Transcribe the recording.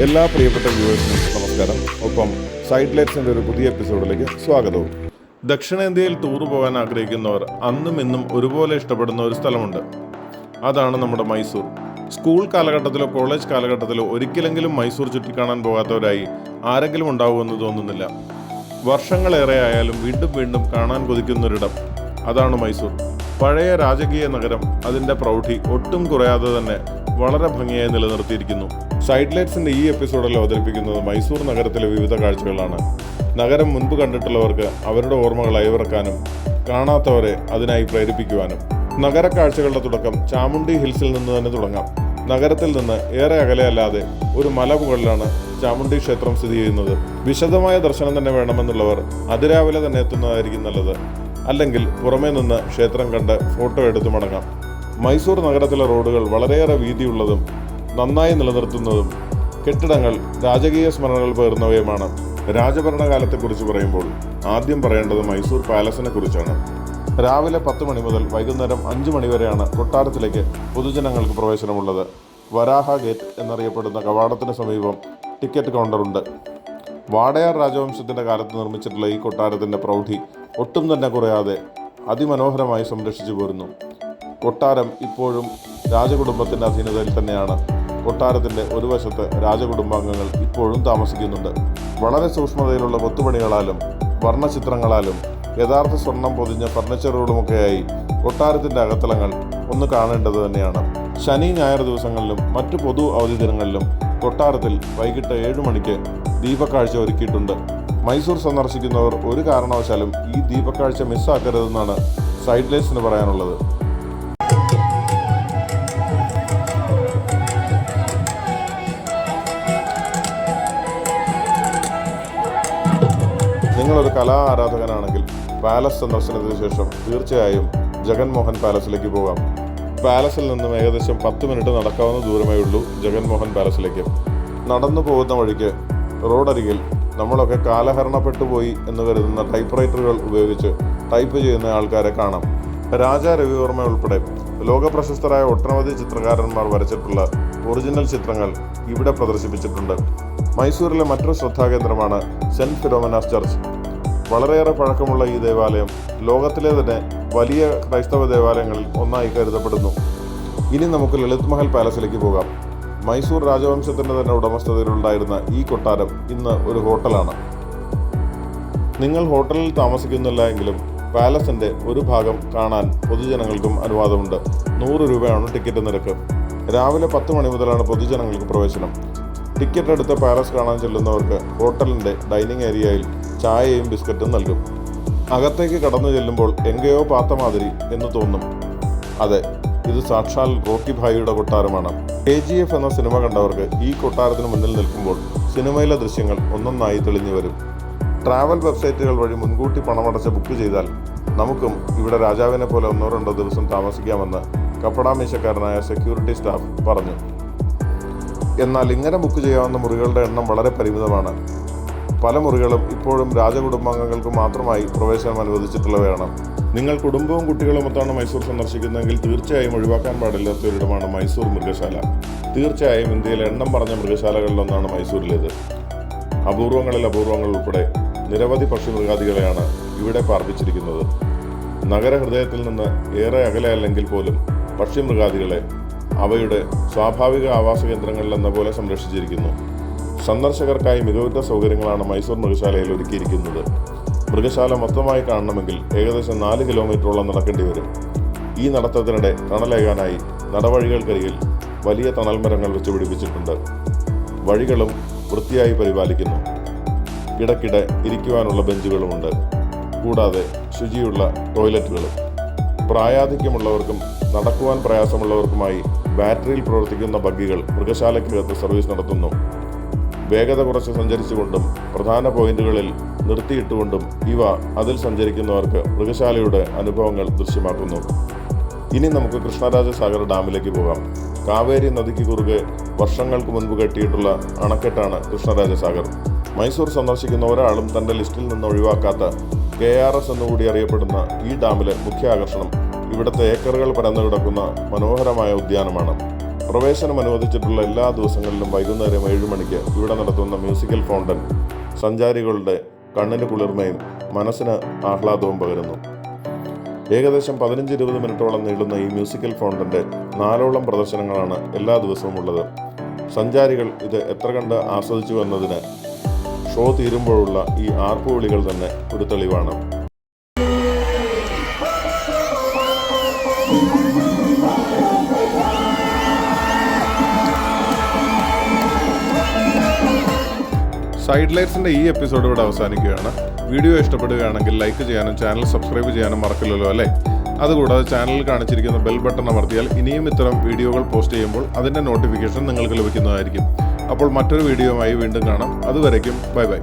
എല്ലാ പ്രിയപ്പെട്ട വ്യൂവേഴ്സിനും നമസ്കാരം. ഒപ്പം സൈഡ് ലൈറ്റ്സിൻ്റെ ഒരു പുതിയ എപ്പിസോഡിലേക്ക് സ്വാഗതവും. ദക്ഷിണേന്ത്യയിൽ ടൂർ പോകാൻ ആഗ്രഹിക്കുന്നവർ അന്നും ഇന്നും ഒരുപോലെ ഇഷ്ടപ്പെടുന്ന ഒരു സ്ഥലമുണ്ട്. അതാണ് നമ്മുടെ മൈസൂർ. സ്കൂൾ കാലഘട്ടത്തിലോ കോളേജ് കാലഘട്ടത്തിലോ ഒരിക്കലെങ്കിലും മൈസൂർ ചുറ്റിക്കാണാൻ പോകാത്തവരായി ആരെങ്കിലും ഉണ്ടാവുമെന്ന് തോന്നുന്നില്ല. വർഷങ്ങളേറെ ആയാലും വീണ്ടും വീണ്ടും കാണാൻ കൊതിക്കുന്നൊരിടം അതാണ് മൈസൂർ. പഴയ രാജകീയ നഗരം അതിൻ്റെ പ്രൗഢി ഒട്ടും കുറയാതെ തന്നെ വളരെ ഭംഗിയായി നിലനിർത്തിയിരിക്കുന്നു. സൈഡ് ലൈറ്റ്സിൻ്റെ ഈ എപ്പിസോഡിൽ അവതരിപ്പിക്കുന്നത് മൈസൂർ നഗരത്തിലെ വിവിധ കാഴ്ചകളാണ്. നഗരം മുൻപ് കണ്ടിട്ടുള്ളവർക്ക് അവരുടെ ഓർമ്മകൾ അയവിറക്കാനും കാണാത്തവരെ അതിനായി പ്രേരിപ്പിക്കുവാനും. നഗര കാഴ്ചകളുടെ തുടക്കം ചാമുണ്ഡി ഹിൽസിൽ നിന്ന് തന്നെ തുടങ്ങാം. നഗരത്തിൽ നിന്ന് ഏറെ അകലെയല്ലാതെ ഒരു മലമുകളിലാണ് ചാമുണ്ഡി ക്ഷേത്രം സ്ഥിതി ചെയ്യുന്നത്. വിശദമായ ദർശനം തന്നെ വേണമെന്നുള്ളവർ അതിരാവിലെ തന്നെ എത്തുന്നതായിരിക്കും നല്ലത്. അല്ലെങ്കിൽ പുറമേ നിന്ന് ക്ഷേത്രം കണ്ട് ഫോട്ടോ എടുത്തു മടങ്ങാം. മൈസൂർ നഗരത്തിലെ റോഡുകൾ വളരെയേറെ വീതിയുള്ളതും നന്നായി നിലനിർത്തുന്നതും കെട്ടിടങ്ങൾ രാജകീയ സ്മരണകൾ പേർന്നവയുമാണ്. രാജഭരണകാലത്തെക്കുറിച്ച് പറയുമ്പോൾ ആദ്യം പറയേണ്ടത് മൈസൂർ പാലസിനെ കുറിച്ചാണ്. രാവിലെ 10 മണി മുതൽ വൈകുന്നേരം 5 മണി വരെയാണ് കൊട്ടാരത്തിലേക്ക് പൊതുജനങ്ങൾക്ക് പ്രവേശനമുള്ളത്. വരാഹ ഗേറ്റ് എന്നറിയപ്പെടുന്ന കവാടത്തിന് സമീപം ടിക്കറ്റ് കൗണ്ടറുണ്ട്. വാടയാർ രാജവംശത്തിൻ്റെ കാലത്ത് നിർമ്മിച്ചിട്ടുള്ള ഈ കൊട്ടാരത്തിൻ്റെ പ്രൗഢി ഒട്ടും തന്നെ കുറയാതെ അതിമനോഹരമായി സംരക്ഷിച്ചു പോരുന്നു. കൊട്ടാരം ഇപ്പോഴും രാജകുടുംബത്തിൻ്റെ അധീനതയിൽ തന്നെയാണ്. കൊട്ടാരത്തിൻ്റെ ഒരു വശത്ത് രാജകുടുംബാംഗങ്ങൾ ഇപ്പോഴും താമസിക്കുന്നുണ്ട്. വളരെ സൂക്ഷ്മതയിലുള്ള കൊത്തുപണികളാലും വർണ്ണചിത്രങ്ങളാലും യഥാർത്ഥ സ്വർണം പൊതിഞ്ഞ ഫർണിച്ചറുകളുമൊക്കെയായി കൊട്ടാരത്തിൻ്റെ അകത്തളങ്ങൾ ഒന്ന് കാണേണ്ടത് തന്നെയാണ്. ശനി ഞായർ ദിവസങ്ങളിലും മറ്റു പൊതു അവധി ദിനങ്ങളിലും കൊട്ടാരത്തിൽ വൈകിട്ട് 7 മണിക്ക് ദീപക്കാഴ്ച ഒരുക്കിയിട്ടുണ്ട്. മൈസൂർ സന്ദർശിക്കുന്നവർ ഒരു കാരണവശാലും ഈ ദീപക്കാഴ്ച മിസ്സാക്കരുതെന്നാണ് സൈഡ് ലൈറ്റ്സിന് പറയാനുള്ളത്. നിങ്ങളൊരു കലാ ആരാധകനാണെങ്കിൽ പാലസ് സന്ദർശനത്തിന് ശേഷം തീർച്ചയായും ജഗൻമോഹൻ പാലസിലേക്ക് പോകാം. പാലസിൽ നിന്നും ഏകദേശം 10 മിനിറ്റ് നടക്കാവുന്ന ദൂരമേ ഉള്ളൂ ജഗൻമോഹൻ പാലസിലേക്ക്. നടന്നു പോകുന്ന വഴിക്ക് റോഡരികിൽ നമ്മളൊക്കെ കാലഹരണപ്പെട്ടു പോയി എന്ന് കരുതുന്ന ടൈപ്പ് റൈറ്ററുകൾ ഉപയോഗിച്ച് ടൈപ്പ് ചെയ്യുന്ന ആൾക്കാരെ കാണാം. രാജാ രവിവർമ്മ ഉൾപ്പെടെ ലോകപ്രശസ്തരായ ഒട്ടനവധി ചിത്രകാരന്മാർ വരച്ചിട്ടുള്ള ഒറിജിനൽ ചിത്രങ്ങൾ ഇവിടെ പ്രദർശിപ്പിച്ചിട്ടുണ്ട്. മൈസൂരിലെ മറ്റൊരു ശ്രദ്ധാകേന്ദ്രമാണ് സെന്റ് ഫിലോമിനാസ് ചർച്ച്. വളരെയേറെ പഴക്കമുള്ള ഈ ദേവാലയം ലോകത്തിലെ തന്നെ വലിയ ക്രൈസ്തവ ദേവാലയങ്ങളിൽ ഒന്നായി കരുതപ്പെടുന്നു. ഇനി നമുക്ക് ലളിത് മഹൽ പാലസിലേക്ക് പോകാം. മൈസൂർ രാജവംശത്തിൻ്റെ തന്നെ ഉടമസ്ഥതയിലുണ്ടായിരുന്ന ഈ കൊട്ടാരം ഇന്ന് ഒരു ഹോട്ടലാണ്. നിങ്ങൾ ഹോട്ടലിൽ താമസിക്കുന്നില്ല എങ്കിലും പാലസിൻ്റെ ഒരു ഭാഗം കാണാൻ പൊതുജനങ്ങൾക്കും അനുവാദമുണ്ട്. 100 രൂപയാണ് ടിക്കറ്റ് നിരക്ക്. രാവിലെ 10 മണി മുതലാണ് പൊതുജനങ്ങൾക്ക് പ്രവേശനം. ടിക്കറ്റ് എടുത്ത് പാലസ് കാണാൻ ചെല്ലുന്നവർക്ക് ഹോട്ടലിൻ്റെ ഡൈനിങ് ഏരിയയിൽ ചായയും ബിസ്ക്കറ്റും നൽകും. അകത്തേക്ക് കടന്നു ചെല്ലുമ്പോൾ എങ്കയോ പാത്ത മാതിരി എന്ന് തോന്നും. അതെ, ഇത് സാക്ഷാൽ റോക്കി ഭായിയുടെ കൊട്ടാരമാണ്. KGF എന്ന സിനിമ കണ്ടവർക്ക് ഈ കൊട്ടാരത്തിന് മുന്നിൽ നിൽക്കുമ്പോൾ സിനിമയിലെ ദൃശ്യങ്ങൾ ഒന്നൊന്നായി തെളിഞ്ഞു വരും. ട്രാവൽ വെബ്സൈറ്റുകൾ വഴി മുൻകൂട്ടി പണമടച്ച് ബുക്ക് ചെയ്താൽ നമുക്കും ഇവിടെ രാജാവിനെ പോലെ 1-2 ദിവസം താമസിക്കാമെന്ന് കപ്പടാമീശക്കാരനായ സെക്യൂരിറ്റി സ്റ്റാഫ് പറഞ്ഞു. എന്നാൽ ഇങ്ങനെ ബുക്ക് ചെയ്യാവുന്ന മുറികളുടെ എണ്ണം വളരെ പരിമിതമാണ്. പല മുറികളും ഇപ്പോഴും രാജകുടുംബാംഗങ്ങൾക്ക് മാത്രമായി പ്രവേശനം അനുവദിച്ചിട്ടുള്ളവയാണ്. നിങ്ങൾ കുടുംബവും കുട്ടികളുമൊത്താണ് മൈസൂർ സന്ദർശിക്കുന്നതെങ്കിൽ തീർച്ചയായും ഒഴിവാക്കാൻ പാടില്ലാത്ത ഒരിടമാണ് മൈസൂർ മൃഗശാല. തീർച്ചയായും ഇന്ത്യയിലെ എണ്ണം പറഞ്ഞ മൃഗശാലകളിലൊന്നാണ് മൈസൂരിലേത്. അപൂർവങ്ങളിൽ അപൂർവങ്ങൾ ഉൾപ്പെടെ നിരവധി പക്ഷിമൃഗാദികളെയാണ് ഇവിടെ പാർപ്പിച്ചിരിക്കുന്നത്. നഗരഹൃദയത്തിൽ നിന്ന് ഏറെ അകലെയല്ലെങ്കിൽ പോലും പക്ഷിമൃഗാദികളെ അവയുടെ സ്വാഭാവിക ആവാസ കേന്ദ്രങ്ങളിലെന്ന പോലെ സംരക്ഷിച്ചിരിക്കുന്നു. സന്ദർശകർക്കായി മികവുറ്റ സൗകര്യങ്ങളാണ് മൈസൂർ മൃഗശാലയിൽ ഒരുക്കിയിരിക്കുന്നത്. മൃഗശാല മൊത്തമായി കാണണമെങ്കിൽ ഏകദേശം 4 കിലോമീറ്ററോളം നടക്കേണ്ടി വരും. ഈ നടത്തത്തിനിടെ തണലേകാനായി നടവഴികൾക്കരികിൽ വലിയ തണൽ മരങ്ങൾ വെച്ച് പിടിപ്പിച്ചിട്ടുണ്ട്. വഴികളും വൃത്തിയായി പരിപാലിക്കുന്നു. ഇടയ്ക്കിടെ ഇരിക്കുവാനുള്ള ബെഞ്ചുകളുമുണ്ട്. കൂടാതെ ശുചിയുള്ള ടോയ്ലറ്റുകളും. പ്രായാധിക്യമുള്ളവർക്കും നടക്കുവാൻ പ്രയാസമുള്ളവർക്കുമായി ബാറ്ററിയിൽ പ്രവർത്തിക്കുന്ന ബഗ്ഗികൾ മൃഗശാലയ്ക്കകത്ത് സർവീസ് നടത്തുന്നു. വേഗത കുറച്ച് സഞ്ചരിച്ചുകൊണ്ടും പ്രധാന പോയിന്റുകളിൽ നിർത്തിയിട്ടുകൊണ്ടും ഇവ അതിൽ സഞ്ചരിക്കുന്നവർക്ക് മൃഗശാലയുടെ അനുഭവങ്ങൾ ദൃശ്യമാക്കുന്നു. ഇനി നമുക്ക് കൃഷ്ണരാജസാഗർ ഡാമിലേക്ക് പോകാം. കാവേരി നദിക്ക് കുറുകെ വർഷങ്ങൾക്ക് മുൻപ് കെട്ടിയിട്ടുള്ള അണക്കെട്ടാണ് കൃഷ്ണരാജസാഗർ. മൈസൂർ സന്ദർശിക്കുന്ന ഒരാളും തൻ്റെ ലിസ്റ്റിൽ നിന്ന് ഒഴിവാക്കാത്ത KRS എന്നുകൂടി അറിയപ്പെടുന്ന ഈ ഡാമിലെ മുഖ്യ ആകർഷണം ഇവിടുത്തെ ഏക്കറുകൾ പരന്നു കിടക്കുന്ന മനോഹരമായ ഉദ്യാനമാണ്. പ്രവേശനം അനുവദിച്ചിട്ടുള്ള എല്ലാ ദിവസങ്ങളിലും വൈകുന്നേരം 7 മണിക്ക് ഇവിടെ നടത്തുന്ന മ്യൂസിക്കൽ ഫൗണ്ടൻ സഞ്ചാരികളുടെ കണ്ണിന് കുളിർമയും മനസ്സിന് ആഹ്ലാദവും പകരുന്നു. ഏകദേശം 15-20 മിനിറ്റോളം നീളുന്ന ഈ മ്യൂസിക്കൽ ഫൗണ്ടൻ്റെ 4ഓളം പ്രദർശനങ്ങളാണ് എല്ലാ ദിവസവും ഉള്ളത്. സഞ്ചാരികൾ ഇത് എത്ര കണ്ട് ആസ്വദിച്ചു എന്നതിന് ഷോ തീരുമ്പോഴുള്ള ഈ ആർപ്പുവിളികൾ തന്നെ ഒരു തെളിവാണ്. സൈഡ് ലൈറ്റ്സിൻ്റെ ഈ എപ്പിസോഡ് ഇവിടെ അവസാനിക്കുകയാണ്. വീഡിയോ ഇഷ്ടപ്പെടുകയാണെങ്കിൽ ലൈക്ക് ചെയ്യാനും ചാനൽ സബ്സ്ക്രൈബ് ചെയ്യാനും മറക്കില്ലല്ലോ അല്ലേ? അതുകൂടാതെ ചാനലിൽ കാണിച്ചിരിക്കുന്ന ബെൽ ബട്ടൺ അമർത്തിയാൽ ഇനിയും ഇത്തരം വീഡിയോകൾ പോസ്റ്റ് ചെയ്യുമ്പോൾ അതിൻ്റെ നോട്ടിഫിക്കേഷൻ നിങ്ങൾക്ക് ലഭിക്കുന്നതായിരിക്കും. അപ്പോൾ മറ്റൊരു വീഡിയോയുമായി വീണ്ടും കാണാം. അതുവരയ്ക്കും ബൈ ബൈ.